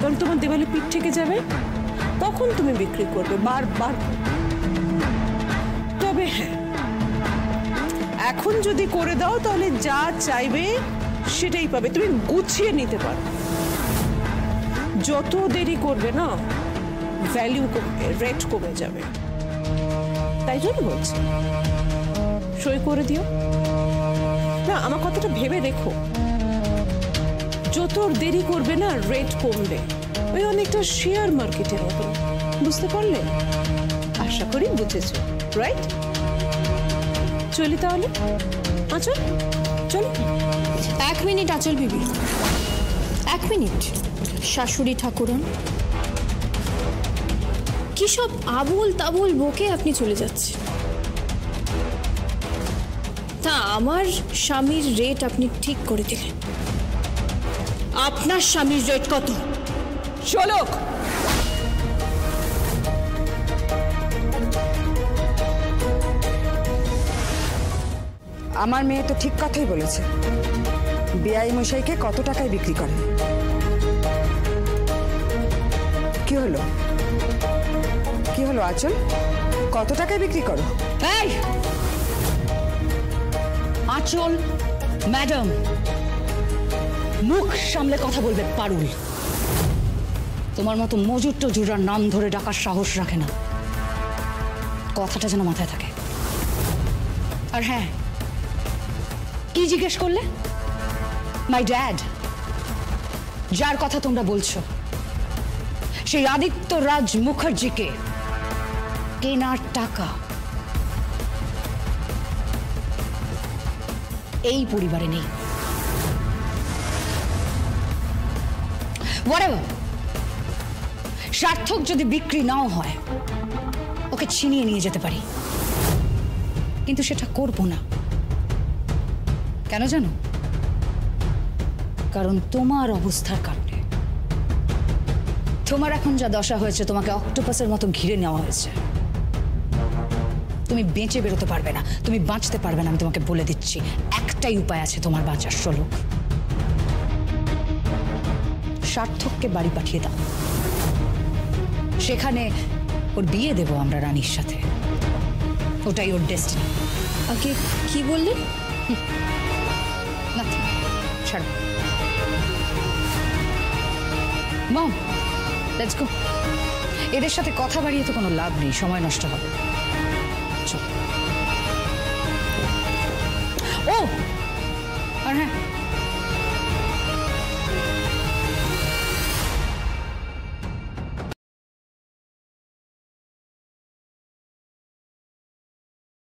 কারণ তোমার দেওয়ালে পিঠ থেকে যাবে, তখন তুমি বিক্রি করবে বারবার। তবে হ্যাঁ, এখন যদি করে দাও তাহলে যা চাইবে সেটাই পাবে, তুমি গুছিয়ে নিতে পারো। যত দেরি করবে না ভ্যালু কমবে, রেট কমে যাবে। তাই জন্য বলছি সই করে দিও। না, আমার কথাটা ভেবে রেখো, যত দেরি করবে না রেট কমবে। ওই অনেকটা শেয়ার মার্কেটের মতো, বুঝতে পারলে? আশা করি বুঝেছো, রাইট? চলি তাহলে। আচল চলো। 1 মিনিট আচল বিবি, 1 মিনিট। শাশুড়ি ঠাকুরন, কি সব আবুল তাবুল বকে আপনি চলে যাচ্ছেন? তা আমার স্বামীর রেট আপনি ঠিক করে দিলেন। আপনার স্বামীর রেট কত? চলক। আমার মেয়ে তো ঠিক কথাই বলেছে। বেআই মশাইকে কত টাকায় বিক্রি করে? কি হলো, কি হলো আঁচল? কত টাকায় বিক্রি করো? এই আঁচল ম্যাডাম, মুখ সামলে কথা বলবে পারুল। তোমার মতো মজুর টজুরার নাম ধরে ডাকার সাহস রাখে না, কথাটা যেন মাথায় থাকে। আর হ্যাঁ, কি জিজ্ঞেস করলে? মাই ড্যাড, যার কথা তোমরা বলছো, সেই আদিত্য রাজ মুখার্জিকে কেনার টাকা এই পরিবারে নেই। Whatever, সার্থক যদি বিক্রি নাও হয়, ওকে ছিনিয়ে নিয়ে যেতে পারি, কিন্তু সেটা করব না। কেন জানো? কারণ তোমার অবস্থার কারণে। তোমার এখন যা দশা হয়েছে, তোমাকে অক্টোপাসের মতো ঘিরে নেওয়া হয়েছে। তুমি বেঁচে বেরোতে পারবে না, তুমি বাঁচতে পারবে না, আমি তোমাকে বলে দিচ্ছি। একটাই উপায় আছে তোমার বাঁচার, শোলক। সার্থককে বাড়ি পাঠিয়ে দাও, সেখানে ওর বিয়ে দেব আমরা রানীর সাথে। ওটাই ওর ডেস্টিনি। আগে কি বললেন? নাথিং, ছাড়ো। মম, লেটস গো। এদের সাথে কথা বাড়িয়ে তো কোনো লাভ নেই, সময় নষ্ট হবে। চল। ও আর হ্যাঁ,